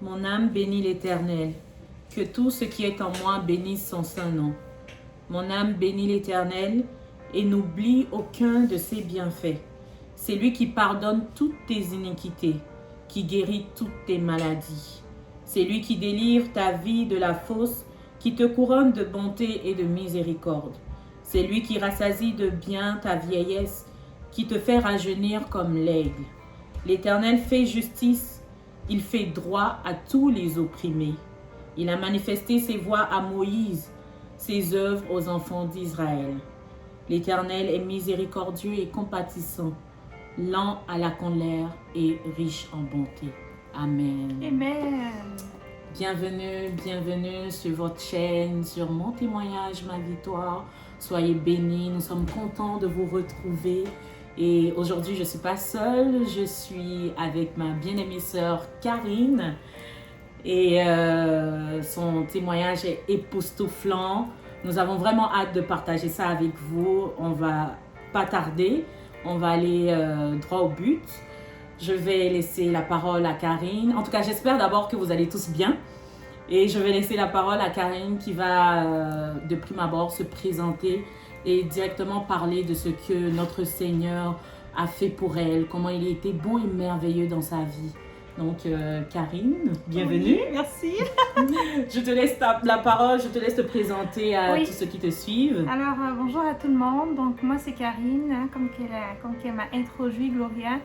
Mon âme bénit l'Éternel. Que tout ce qui est en moi bénisse son saint nom. Mon âme bénit l'Éternel et n'oublie aucun de ses bienfaits. C'est lui qui pardonne toutes tes iniquités, qui guérit toutes tes maladies. C'est lui qui délivre ta vie de la fosse, qui te couronne de bonté et de miséricorde. C'est lui qui rassasie de bien ta vieillesse, qui te fait rajeunir comme l'aigle. L'Éternel fait justice, il fait droit à tous les opprimés. Il a manifesté ses voies à Moïse, ses œuvres aux enfants d'Israël. L'Éternel est miséricordieux et compatissant, lent à la colère et riche en bonté. Amen. Amen. Bienvenue sur votre chaîne, sur Mon témoignage, ma victoire. Soyez bénis, nous sommes contents de vous retrouver. Et aujourd'hui, je ne suis pas seule, je suis avec ma bien-aimée sœur Karine. Et son témoignage est époustouflant. Nous avons vraiment hâte de partager ça avec vous. On va pas tarder, on va aller droit au but. Je vais laisser la parole à Karine. En tout cas, j'espère d'abord que vous allez tous bien. Et je vais laisser la parole à Karine qui va de prime abord se présenter et directement parler de ce que notre Seigneur a fait pour elle, comment il a été bon et merveilleux dans sa vie. Donc, Karine, bienvenue. Oui, merci. Je te laisse la parole, je te laisse te présenter à Oui. tous ceux qui te suivent. Alors, bonjour à tout le monde. Donc, moi, c'est Karine, hein, comme qu'elle m'a introduit, Gloria.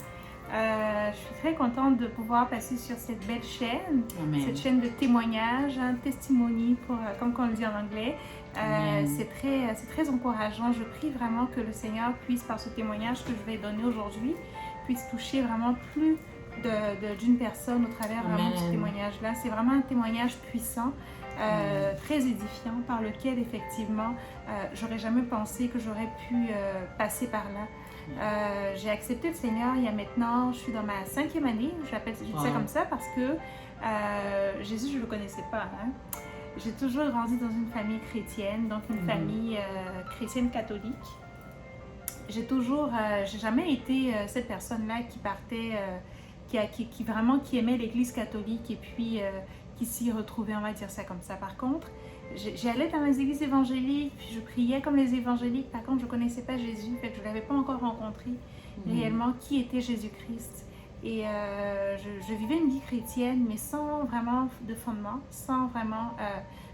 Je suis très contente de pouvoir passer sur cette belle chaîne, Amen. cette chaîne de témoignages, hein, testimony, comme on le dit en anglais. C'est très encourageant. Je prie vraiment que le Seigneur puisse, par ce témoignage que je vais donner aujourd'hui, puisse toucher vraiment plus d'une personne au travers vraiment de ce témoignage-là. C'est vraiment un témoignage puissant, très édifiant, par lequel effectivement, j'aurais jamais pensé que j'aurais pu passer par là. J'ai accepté le Seigneur il y a maintenant, je suis dans ma 5e année, je dis ça comme ça parce que Jésus, je ne le connaissais pas. Hein. J'ai toujours grandi dans une famille chrétienne, donc une famille chrétienne catholique. J'ai jamais été cette personne-là qui partait, qui aimait l'Église catholique et puis qui s'y retrouvait, on va dire ça comme ça. Par contre, j'allais dans les églises évangéliques, puis je priais comme les évangéliques. Par contre, je ne connaissais pas Jésus, fait que je ne l'avais pas encore rencontré réellement qui était Jésus-Christ. Et je vivais une vie chrétienne, mais sans vraiment de fondement, sans vraiment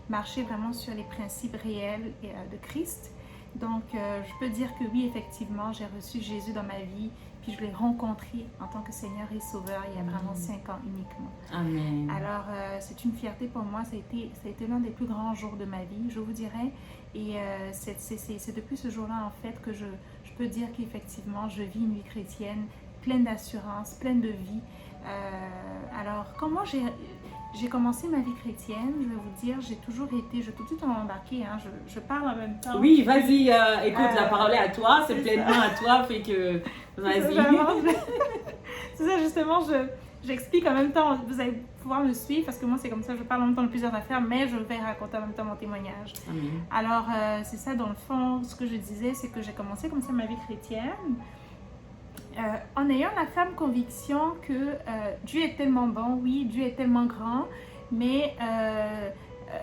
marcher vraiment sur les principes réels de Christ. Donc, je peux dire que oui, effectivement, j'ai reçu Jésus dans ma vie, puis je l'ai rencontré en tant que Seigneur et Sauveur il y a vraiment 5 ans uniquement. Amen. Alors, c'est une fierté pour moi, ça a été l'un des plus grands jours de ma vie, je vous dirais. Et c'est depuis ce jour-là, en fait, que je peux dire qu'effectivement, je vis une vie chrétienne pleine d'assurance, pleine de vie. Alors, comment j'ai commencé ma vie chrétienne, je vais vous dire, j'ai tout de suite embarqué, hein, je parle en même temps. Oui, vas-y, écoute, la parole est à toi, c'est pleinement à toi, fait que vas-y. C'est ça, justement, j'explique en même temps, vous allez pouvoir me suivre, parce que moi, c'est comme ça, je parle en même temps de plusieurs affaires, mais je vais raconter en même temps mon témoignage. Amen. Alors, c'est ça, dans le fond, ce que je disais, c'est que j'ai commencé comme ça ma vie chrétienne, en ayant la ferme conviction que Dieu est tellement bon, oui, Dieu est tellement grand, mais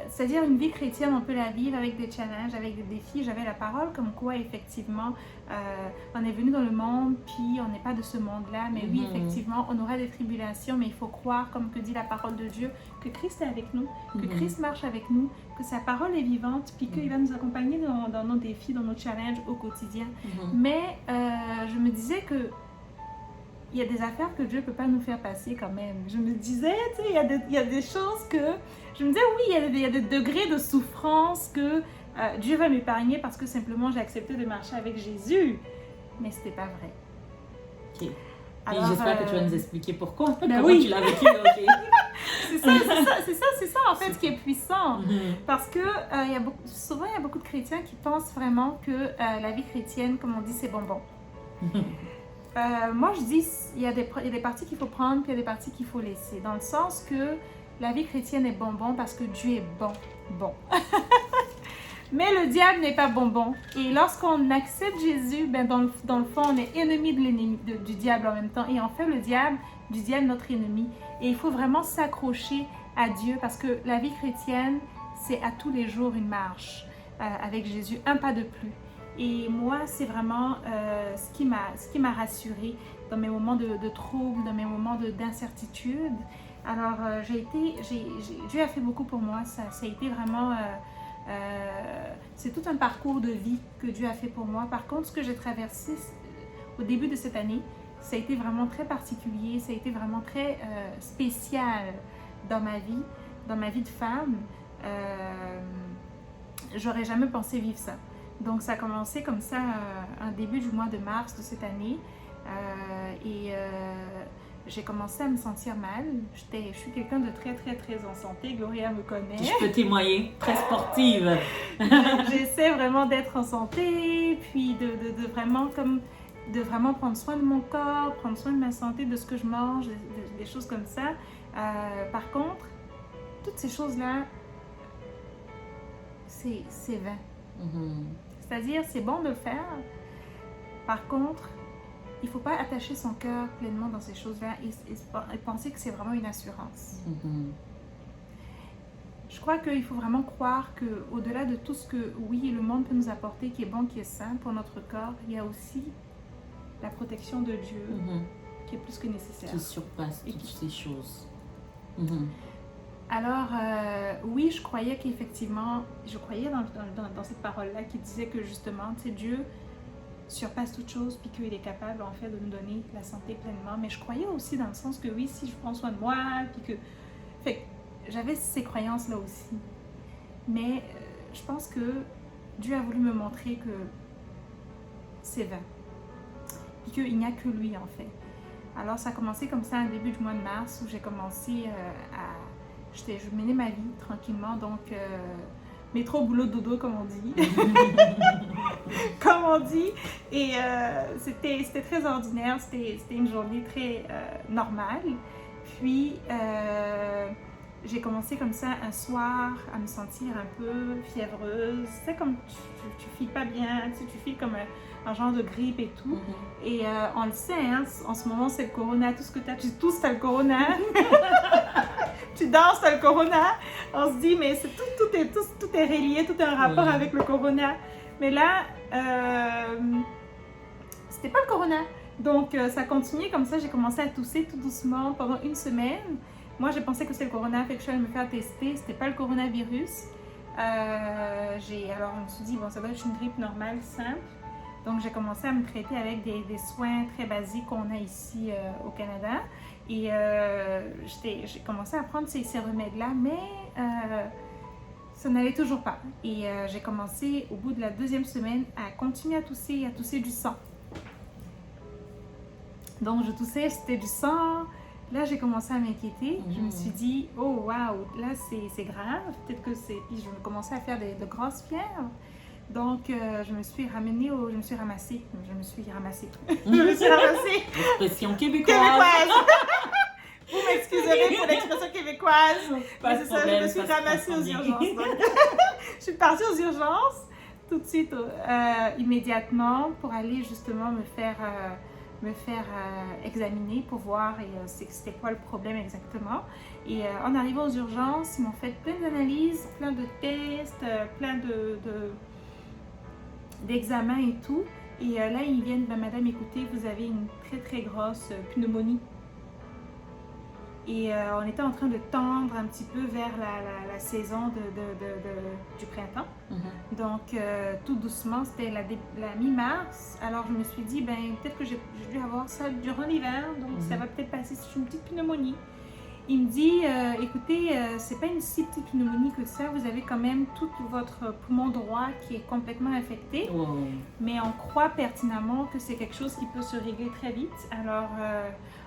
c'est-à-dire une vie chrétienne, on peut la vivre avec des challenges, avec des défis. J'avais la parole comme quoi, effectivement, on est venu dans le monde, puis on n'est pas de ce monde-là, mais oui, effectivement, on aura des tribulations, mais il faut croire, comme que dit la parole de Dieu, que Christ est avec nous, que Christ marche avec nous, que sa parole est vivante, puis qu'il va nous accompagner dans nos défis, dans nos challenges au quotidien. Mais je me disais que il y a des affaires que Dieu ne peut pas nous faire passer quand même. Je me disais, tu sais, il y a des choses que... Je me disais, oui, il y a des degrés de souffrance que Dieu va m'épargner parce que simplement j'ai accepté de marcher avec Jésus. Mais ce n'était pas vrai. Ok. Alors, et j'espère que tu vas nous expliquer pourquoi. Ben Comment tu l'as vécu, ok. c'est ça en fait ce qui est puissant. Parce que souvent il y a beaucoup de chrétiens qui pensent vraiment que la vie chrétienne, comme on dit, c'est bonbon. Moi, je dis, il y a des parties qu'il faut prendre, puis il y a des parties qu'il faut laisser. Dans le sens que la vie chrétienne est bonbon parce que Dieu est bon. Mais le diable n'est pas bonbon. Et lorsqu'on accepte Jésus, ben dans le fond, on est ennemi de l'ennemi du diable en même temps. Et on fait du diable notre ennemi. Et il faut vraiment s'accrocher à Dieu parce que la vie chrétienne, c'est à tous les jours une marche avec Jésus, un pas de plus. Et moi, c'est vraiment ce qui m'a rassurée dans mes moments de trouble, dans mes moments d'incertitude. Alors, Dieu a fait beaucoup pour moi. Ça a été vraiment... c'est tout un parcours de vie que Dieu a fait pour moi. Par contre, ce que j'ai traversé au début de cette année, ça a été vraiment très particulier. Ça a été vraiment très spécial dans ma vie de femme. J'aurais jamais pensé vivre ça. Donc, ça a commencé comme ça, un début du mois de mars de cette année. J'ai commencé à me sentir mal. Je suis quelqu'un de très, très, très en santé. Gloria me connaît. Je peux témoigner, très sportive. J'essaie vraiment d'être en santé, puis de vraiment prendre soin de mon corps, prendre soin de ma santé, de ce que je mange, des choses comme ça. Par contre, toutes ces choses-là, c'est vain. C'est-à-dire, c'est bon de le faire. Par contre, il ne faut pas attacher son cœur pleinement dans ces choses-là et penser que c'est vraiment une assurance. Je crois qu'il faut vraiment croire qu'au-delà de tout ce que, oui, le monde peut nous apporter, qui est bon, qui est sain pour notre corps, il y a aussi la protection de Dieu qui est plus que nécessaire. Qui surpasse toutes ces choses. Alors, oui, je croyais dans cette parole-là qui disait que justement, tu sais, Dieu surpasse toute chose, puis qu'il est capable, en fait, de nous donner la santé pleinement. Mais je croyais aussi dans le sens que, oui, si je prends soin de moi, puis que... Fait que j'avais ces croyances-là aussi. Mais je pense que Dieu a voulu me montrer que c'est vain. Puis qu'il n'y a que lui, en fait. Alors, ça a commencé comme ça, au début du mois de mars, où j'ai commencé je menais ma vie tranquillement, donc métro, boulot, dodo, comme on dit. Comme on dit. Et c'était très ordinaire, c'était une journée très normale. Puis, j'ai commencé comme ça un soir à me sentir un peu fiévreuse. C'est comme tu files pas bien, tu files comme un genre de grippe et tout. Et on le sait, hein, en ce moment c'est le corona, tout ce que tu as, tu tousses, t'as le corona. Tu danses, t'as le corona. On se dit, mais tout est relié, tout a un rapport avec le corona. Mais là, c'était pas le corona. Donc, ça continuait comme ça. J'ai commencé à tousser tout doucement pendant une semaine. Moi, j'ai pensé que c'était le corona, fait que je suis allée me faire tester. C'était pas le coronavirus. Alors, je me suis dit, bon, ça doit être une grippe normale, simple. Donc, j'ai commencé à me traiter avec des soins très basiques qu'on a ici au Canada. Et j'ai commencé à prendre ces remèdes-là, mais ça n'allait toujours pas. Et j'ai commencé, au bout de la 2e semaine, à continuer à tousser du sang. Donc, je toussais, c'était du sang. Là, j'ai commencé à m'inquiéter. Je me suis dit, oh, waouh, là, c'est grave. Peut-être que c'est... Puis, je commençais à faire de grosses fièvres. Donc, je me suis ramassée. Expression québécoise. Vous m'excuserez pour l'expression québécoise. Mais c'est ça, je me suis ramassée aux urgences. Donc, je suis partie aux urgences tout de suite, immédiatement, pour aller justement me faire examiner pour voir c'était quoi le problème exactement. Et en arrivant aux urgences, ils m'ont fait plein d'analyses, plein de tests, plein d'examens et tout. Et là, ils viennent, madame, écoutez, vous avez une très très grosse pneumonie. Et on était en train de tendre un petit peu vers la saison du printemps. Donc, tout doucement, c'était la mi-mars. Alors, je me suis dit, peut-être que j'ai dû avoir ça durant l'hiver. Donc, ça va peut-être passer. C'est une petite pneumonie. Il me dit, écoutez, c'est pas une si petite pneumonie que ça. Vous avez quand même tout votre poumon droit qui est complètement infecté. Mais on croit pertinemment que c'est quelque chose qui peut se régler très vite. Alors,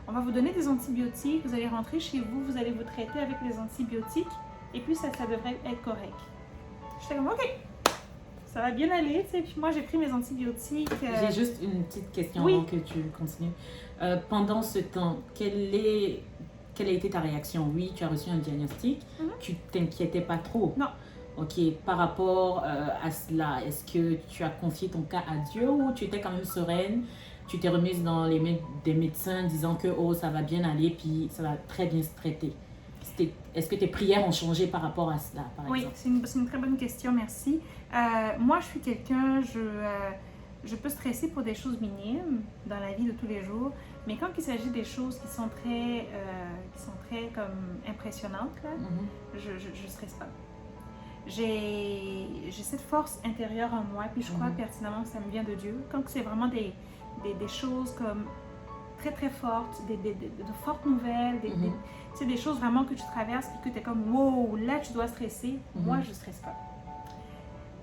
on va vous donner des antibiotiques. Vous allez rentrer chez vous. Vous allez vous traiter avec les antibiotiques. Et puis, ça devrait être correct. J'étais comme, OK, ça va bien aller. Tu sais. Puis moi, j'ai pris mes antibiotiques. J'ai juste une petite question avant que tu continues. Pendant ce temps, quelle a été ta réaction? Oui, tu as reçu un diagnostic. Tu t'inquiétais pas trop? Non. Ok, par rapport à cela, est-ce que tu as confié ton cas à Dieu ou tu étais quand même sereine? Tu t'es remise dans les mains des médecins disant que oh, ça va bien aller puis ça va très bien se traiter. Est-ce que tes prières ont changé par rapport à cela, par Oui, exemple? c'est une très bonne question, merci. Moi, je suis quelqu'un, je peux stresser pour des choses minimes dans la vie de tous les jours, mais quand il s'agit des choses qui sont très comme impressionnantes, là, je stresse pas. J'ai cette force intérieure en moi, puis je crois pertinemment que ça me vient de Dieu. Quand c'est vraiment des choses comme très très fortes, de fortes nouvelles, des choses vraiment que tu traverses et que tu es comme wow, là tu dois stresser. Moi, je ne stresse pas.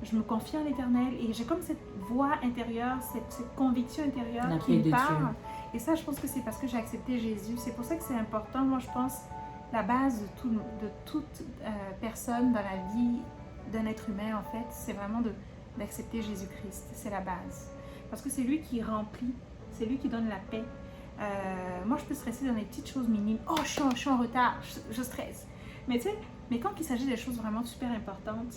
Je me confie en l'Éternel et j'ai comme cette voix intérieure, cette conviction intérieure qui me parle. Et ça, je pense que c'est parce que j'ai accepté Jésus. C'est pour ça que c'est important. Moi, je pense la base de toute personne dans la vie d'un être humain, en fait, c'est vraiment d'accepter Jésus-Christ. C'est la base. Parce que c'est lui qui remplit, c'est lui qui donne la paix. Moi, je peux stresser dans des petites choses minimes. Oh, je suis en retard, je stresse. Mais tu sais, quand il s'agit des choses vraiment super importantes,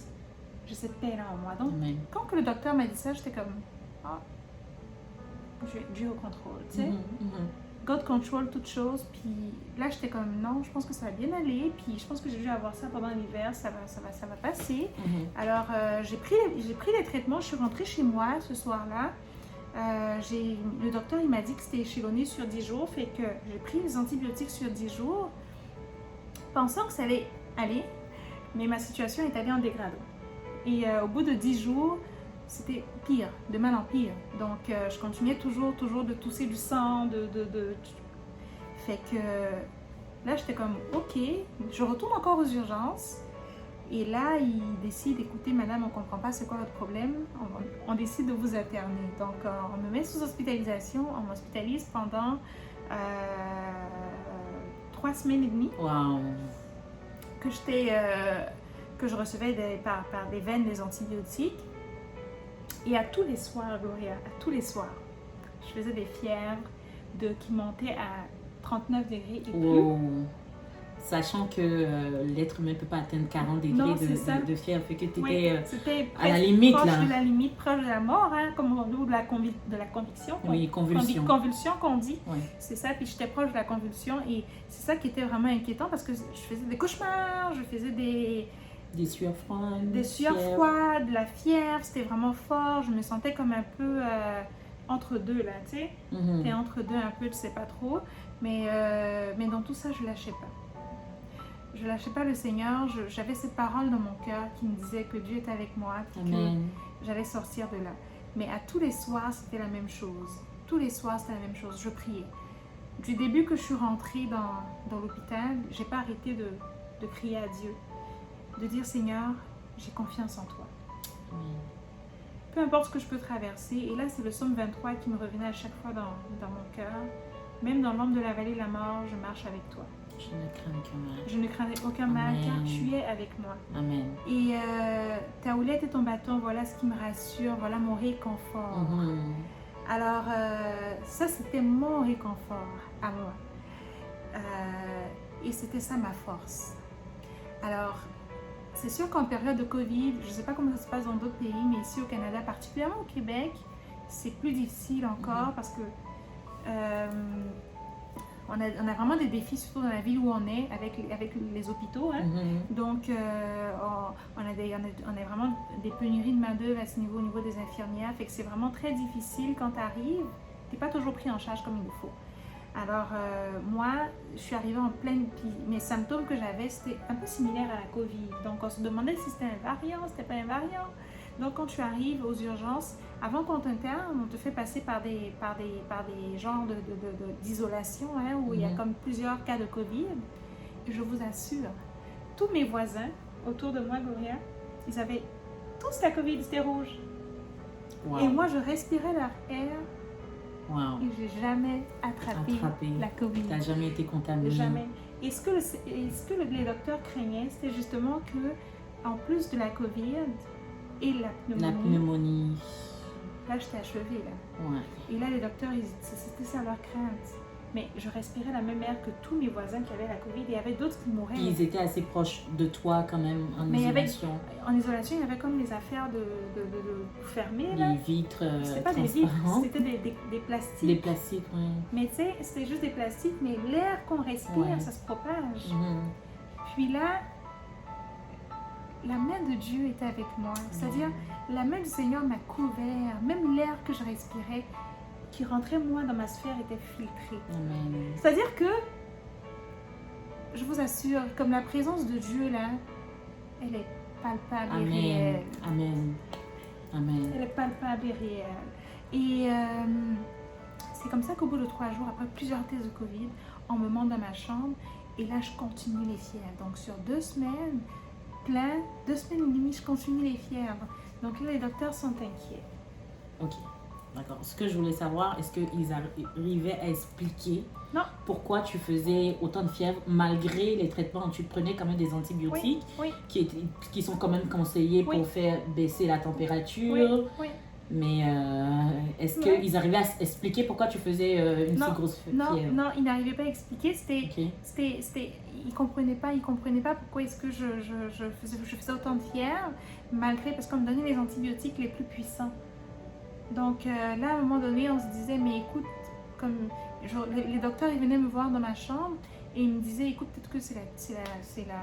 j'ai cette paix-là en moi. Donc, quand que le docteur m'a dit ça, j'étais comme, Dieu au contrôle, tu sais. God control toutes choses. Puis là, j'étais comme, non, je pense que ça va bien aller. Puis je pense que j'ai dû avoir ça pendant l'hiver, ça va passer. Alors, j'ai pris les traitements, je suis rentrée chez moi ce soir-là. Le docteur, il m'a dit que c'était échelonné sur 10 jours, fait que j'ai pris les antibiotiques sur 10 jours, pensant que ça allait aller, mais ma situation est allée en dégradant. Et au bout de 10 jours, c'était pire, de mal en pire. Donc, je continuais toujours de tousser du sang, Fait que là, j'étais comme, ok, je retourne encore aux urgences. Et là, il décide, écoutez, madame, on ne comprend pas c'est quoi votre problème. On décide de vous interner. Donc, on me met sous hospitalisation. On m'hospitalise pendant 3 semaines et demie. Wow. Que je recevais par des veines des antibiotiques. Et à tous les soirs, Gloria, à tous les soirs, je faisais des fièvres qui montaient à 39 degrés et plus. Sachant que l'être humain ne peut pas atteindre 40 degrés de fièvre, fait que tu étais à la limite, proche de la limite, proche de la mort, hein, comme on dit, ou de la conviction. Oui, convulsion. Convulsion qu'on dit. Oui. C'est ça, puis j'étais proche de la convulsion et c'est ça qui était vraiment inquiétant parce que je faisais des cauchemars, je faisais des sueurs froides. Des sueurs froides, la fièvre, c'était vraiment fort. Je me sentais comme un peu entre deux, là, tu sais. T'es entre deux un peu, tu sais pas trop. Mais dans tout ça, je lâchais pas. Je lâchais pas le Seigneur. J'avais cette parole dans mon cœur qui me disait que Dieu est avec moi, que j'allais sortir de là. Mais à tous les soirs, c'était la même chose. Tous les soirs, c'était la même chose. Je priais. Du début que je suis rentrée dans l'hôpital, j'ai pas arrêté de crier à Dieu. De dire, Seigneur, j'ai confiance en toi. Peu importe ce que je peux traverser. Et là, c'est le psaume 23 qui me revenait à chaque fois dans mon cœur. Même dans l'ombre de la vallée de la mort, je marche avec toi. Je ne crains aucun mal. Je ne crains aucun mal, car tu es avec moi. Amen. Et ta houlette et ton bâton, voilà ce qui me rassure, voilà mon réconfort. Alors, ça, c'était mon réconfort à moi. Et c'était ça ma force. Alors, c'est sûr qu'en période de Covid, je ne sais pas comment ça se passe dans d'autres pays, mais ici au Canada, particulièrement au Québec, c'est plus difficile encore parce que on a vraiment des défis, surtout dans la ville où on est, avec les hôpitaux. Hein. Donc, on a vraiment des pénuries de main-d'œuvre à ce niveau, au niveau des infirmières. Fait que c'est vraiment très difficile quand tu arrives. Tu n'es pas toujours pris en charge comme il le faut. Alors, moi, je suis arrivée en pleine... Puis mes symptômes que j'avais, c'était un peu similaire à la COVID. Donc, on se demandait si c'était un variant, si c'était pas un variant. Donc, quand tu arrives aux urgences, avant qu'on t'interne, on te fait passer par des genres d'isolation, hein, où il y a comme plusieurs cas de COVID. Et je vous assure, tous mes voisins autour de moi, Gloria, ils avaient tous la COVID, c'était rouge. Wow. Et moi, je respirais leur air. Wow. Et je n'ai jamais attrapé la COVID. Tu n'as jamais été contaminée. Jamais. Et ce que les docteurs craignaient, c'était justement que, en plus de la COVID et la pneumonie, là, j'étais achevée. Là. Ouais. Et là, les docteurs, c'était ça leur crainte. mais je respirais la même air que tous mes voisins qui avaient la COVID. Et il y avait d'autres qui mouraient. Ils étaient assez proches de toi quand même en isolation. En isolation, il y avait comme des affaires de fermer. Là. Des vitres c'était pas des vitres, c'était des plastiques. Des plastiques, oui. Mais tu sais, c'était juste des plastiques, mais l'air qu'on respire, ça se propage. Puis là, la main de Dieu était avec moi. C'est-à-dire, la main du Seigneur m'a couvert. Même l'air que je respirais, qui rentrait moi dans ma sphère, était filtré. C'est-à-dire que, je vous assure, comme la présence de Dieu là, elle est palpable et réelle. Amen. Amen. Elle est palpable et réelle. Et c'est comme ça qu'au bout de 3 jours, après plusieurs tests de COVID, on me monte dans ma chambre et là, je continue les fièvres. Donc, sur 2 semaines, 2 semaines et demie, je continue les fièvres. Donc là, les docteurs sont inquiets. Ok, d'accord. Ce que je voulais savoir, est-ce qu'ils arrivaient à expliquer pourquoi tu faisais autant de fièvre malgré les traitements? Tu prenais quand même des antibiotiques qui sont quand même conseillés pour faire baisser la température. Mais est-ce qu'ils arrivaient à expliquer pourquoi tu faisais une si grosse fièvre? Non, ils n'arrivaient pas à expliquer. Ils comprenaient pas pourquoi est-ce que je faisais autant de fièvre, malgré, parce qu'on me donnait les antibiotiques les plus puissants. Donc là, à un moment donné, on se disait, mais écoute, les docteurs, ils venaient me voir dans ma chambre et ils me disaient, écoute, peut-être que c'est la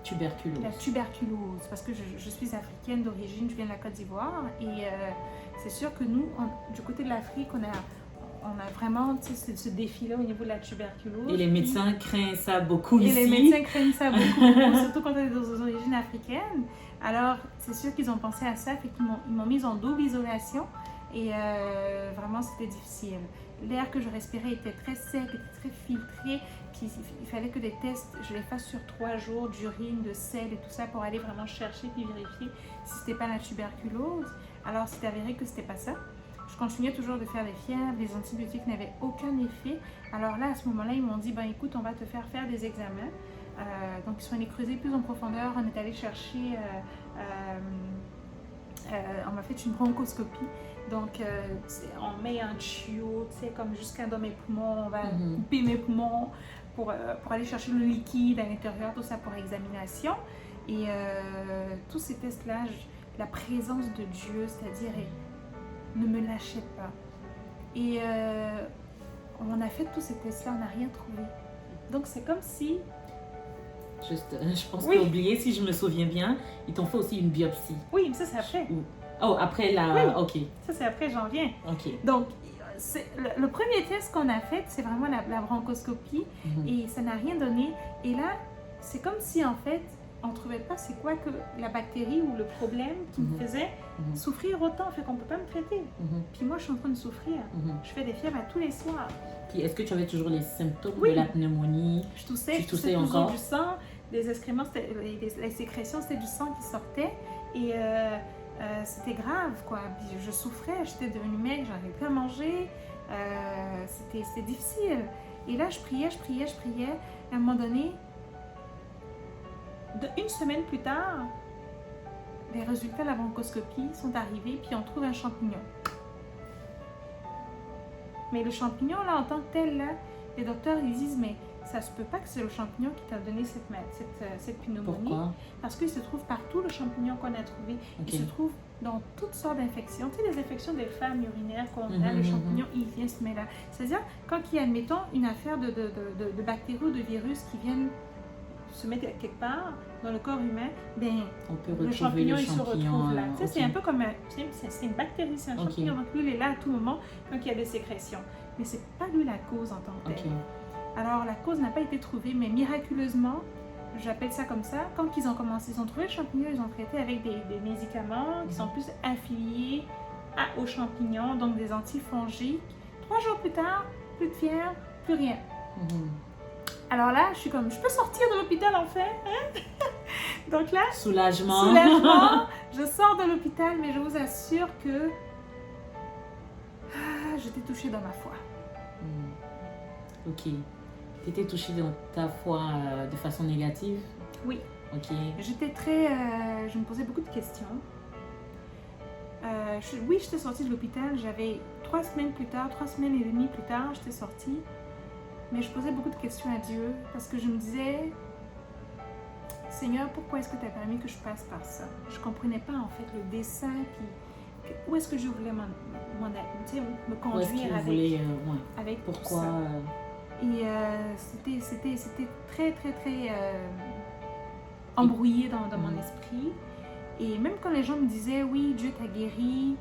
tuberculose. La tuberculose, parce que je suis africaine d'origine, je viens de la Côte d'Ivoire et c'est sûr que nous, du côté de l'Afrique, on a vraiment ce défi-là au niveau de la tuberculose. Et les médecins craignent ça beaucoup ici. Et les médecins craignent ça beaucoup, surtout quand on est aux origines africaines. Alors, c'est sûr qu'ils ont pensé à ça, fait qu'ils m'ont mise en double isolation et vraiment, c'était difficile. L'air que je respirais était très sec, était très filtré. Puis il fallait que des tests, je les fasse sur 3 jours d'urine, de sel et tout ça pour aller vraiment chercher puis vérifier si c'était pas la tuberculose. Alors, c'est avéré que c'était pas ça. Je continuais toujours de faire des fièvres, les antibiotiques n'avaient aucun effet. Alors là, à ce moment-là, ils m'ont dit, ben écoute, on va te faire des examens. Donc, ils sont allés creuser plus en profondeur. On est allé chercher, on m'a fait une bronchoscopie. Donc, on met un tuyau, tu sais, comme jusqu'à dans mes poumons, on va couper mes poumons pour aller chercher le liquide à l'intérieur, tout ça pour examination. Et tous ces tests-là, la présence de Dieu, c'est-à-dire, ne me lâchait pas. Et on a fait tous ces tests-là, on n'a rien trouvé. Donc, c'est comme si... je pense que tu as oublié, si je me souviens bien, ils t'ont fait aussi une biopsie. Oui, mais ça, c'est après. Oh, après la... Oui. Ok. Ça, c'est après janvier. Ok. Donc, le premier test qu'on a fait, c'est vraiment la bronchoscopie et ça n'a rien donné. Et là, c'est comme si, en fait, on ne trouvait pas c'est quoi que la bactérie ou le problème qui me faisait souffrir autant, fait qu'on ne peut pas me traiter. Puis moi, je suis en train de souffrir. Je fais des fièvres à tous les soirs. Puis est-ce que tu avais toujours les symptômes de la pneumonie? Je toussais, tu toussais encore du sang, les excréments, les sécrétions, c'était du sang qui sortait. Et... c'était grave, quoi. Puis je souffrais, j'étais devenue maigre, j'arrivais plus à manger. C'était difficile. Et là, je priais. À un moment donné, une semaine plus tard, les résultats de la bronchoscopie sont arrivés, puis on trouve un champignon. Mais le champignon, là, en tant que tel, là, les docteurs, ils disent, mais ça se peut pas que c'est le champignon qui t'a donné cette pneumonie. Pourquoi? Parce qu'il se trouve partout, le champignon qu'on a trouvé. Il se trouve dans toutes sortes d'infections. Tu sais, les infections des femmes urinaires qu'on a, le champignon, il vient se mettre là. C'est-à-dire, quand il y a, admettons, une affaire de bactéries ou de virus qui viennent se mettre quelque part dans le corps humain, ben, on peut le champignon, il se champignon retrouve là. Tu sais, c'est un peu comme c'est une bactérie, c'est un champignon. Donc, lui, il est là à tout moment quand il y a des sécrétions. Mais c'est pas lui la cause en tant que telle. Alors, la cause n'a pas été trouvée, mais miraculeusement, j'appelle ça comme ça, quand ils ont commencé, ils ont trouvé le champignon, ils ont traité avec des médicaments qui sont plus affiliés aux champignons, donc des antifongiques. 3 jours plus tard, plus de fièvre, plus rien. Alors là, je suis comme, je peux sortir de l'hôpital enfin, hein? Donc là, soulagement, je sors de l'hôpital, mais je vous assure que j'étais touchée dans ma foi. Ok. Tu étais touchée dans ta foi de façon négative? Oui. Ok. J'étais je me posais beaucoup de questions. oui, j'étais sortie de l'hôpital. J'avais 3 semaines plus tard, 3 semaines et demie plus tard, j'étais sortie. Mais je posais beaucoup de questions à Dieu parce que je me disais, Seigneur, pourquoi est-ce que tu as permis que je passe par ça? Je ne comprenais pas en fait le dessein, puis où est-ce que je voulais me conduire avec pourquoi tout ça. Et c'était très, très, très embrouillé dans mon esprit. Et même quand les gens me disaient, oui, Dieu t'a guéri,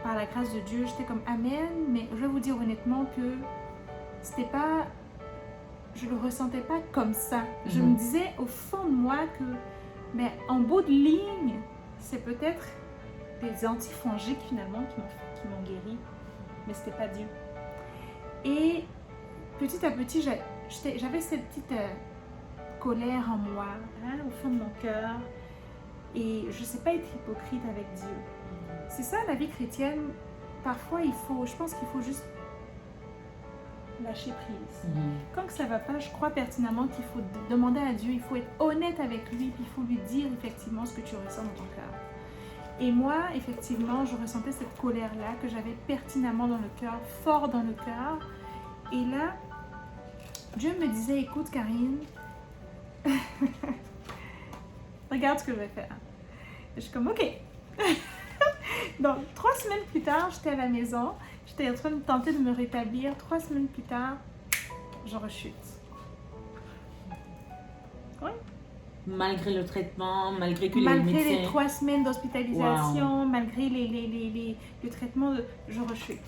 par la grâce de Dieu, j'étais comme Amen. Mais je vais vous dire honnêtement que c'était pas, je le ressentais pas comme ça. Je me disais au fond de moi que, mais en bout de ligne, c'est peut-être des antifongiques finalement qui m'ont guéri. Mais c'était pas Dieu. Et petit à petit, j'avais cette petite colère en moi, au fond de mon cœur. Et je ne sais pas être hypocrite avec Dieu. C'est ça la vie chrétienne. Parfois, je pense qu'il faut juste lâcher prise. Quand ça ne va pas, je crois pertinemment qu'il faut demander à Dieu, il faut être honnête avec lui, puis il faut lui dire effectivement ce que tu ressens dans ton cœur. Et moi, effectivement, je ressentais cette colère-là que j'avais pertinemment dans le cœur, fort dans le cœur. Et là, Dieu me disait, écoute Karine, regarde ce que je vais faire. Et je suis comme, ok. Donc, 3 semaines plus tard, j'étais à la maison. J'étais en train de tenter de me rétablir. 3 semaines plus tard, je rechute. Oui. Malgré le traitement, malgré que malgré les 3 semaines d'hospitalisation, malgré le traitement, je rechute.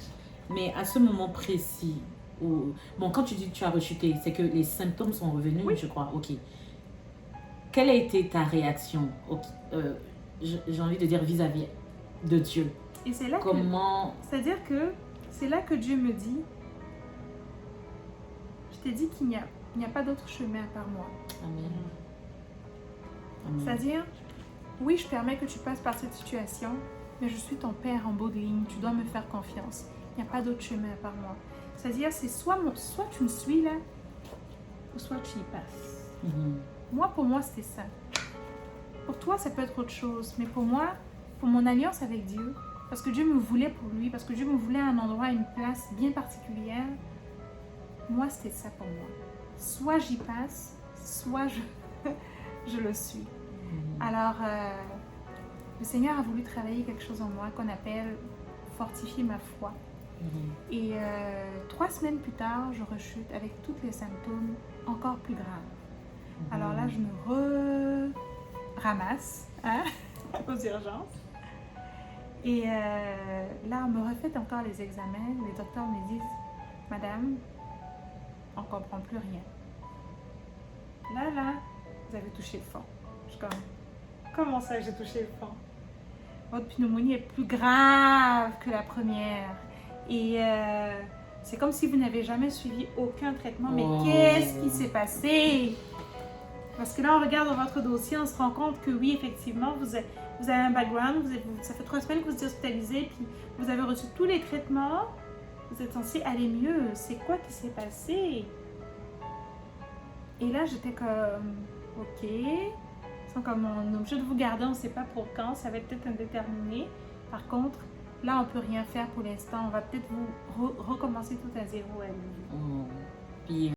Mais à ce moment précis, bon, quand tu dis que tu as rechuté, c'est que les symptômes sont revenus, je crois. Ok. Quelle a été ta réaction, j'ai envie de dire, vis-à-vis de Dieu? Et c'est là c'est-à-dire que c'est là que Dieu me dit, je t'ai dit qu'il n'y a pas d'autre chemin à part moi. Amen. C'est-à-dire, oui, je permets que tu passes par cette situation, mais je suis ton père en bout de ligne, tu dois me faire confiance. Il n'y a pas d'autre chemin à part moi. C'est-à-dire, c'est soit tu me suis là, ou soit tu y passes. Moi, pour moi, c'était ça. Pour toi, ça peut être autre chose. Mais pour moi, pour mon alliance avec Dieu, parce que Dieu me voulait pour lui, parce que Dieu me voulait à un endroit, une place bien particulière, moi, c'était ça pour moi. Soit j'y passe, soit je le suis. Alors, le Seigneur a voulu travailler quelque chose en moi qu'on appelle fortifier ma foi. Et 3 semaines plus tard, je rechute avec tous les symptômes encore plus graves. Alors là, je me ramasse aux urgences. Et là, on me refait encore les examens. Les docteurs me disent, Madame, on ne comprend plus rien. Là, vous avez touché le fond. Je suis comme, comment ça j'ai touché le fond? Votre pneumonie est plus grave que la première. Et c'est comme si vous n'avez jamais suivi aucun traitement. Mais qu'est-ce qui s'est passé? Parce que là, on regarde dans votre dossier, on se rend compte que oui, effectivement, vous avez un background, ça fait 3 semaines que vous êtes hospitalisé, puis vous avez reçu tous les traitements, vous êtes censé aller mieux. C'est quoi qui s'est passé? Et là, j'étais comme, ok, comme on est obligé de vous garder, on ne sait pas pour quand, ça va être peut-être indéterminé. Par contre, là, on ne peut rien faire pour l'instant, on va peut-être vous recommencer tout à zéro à lui.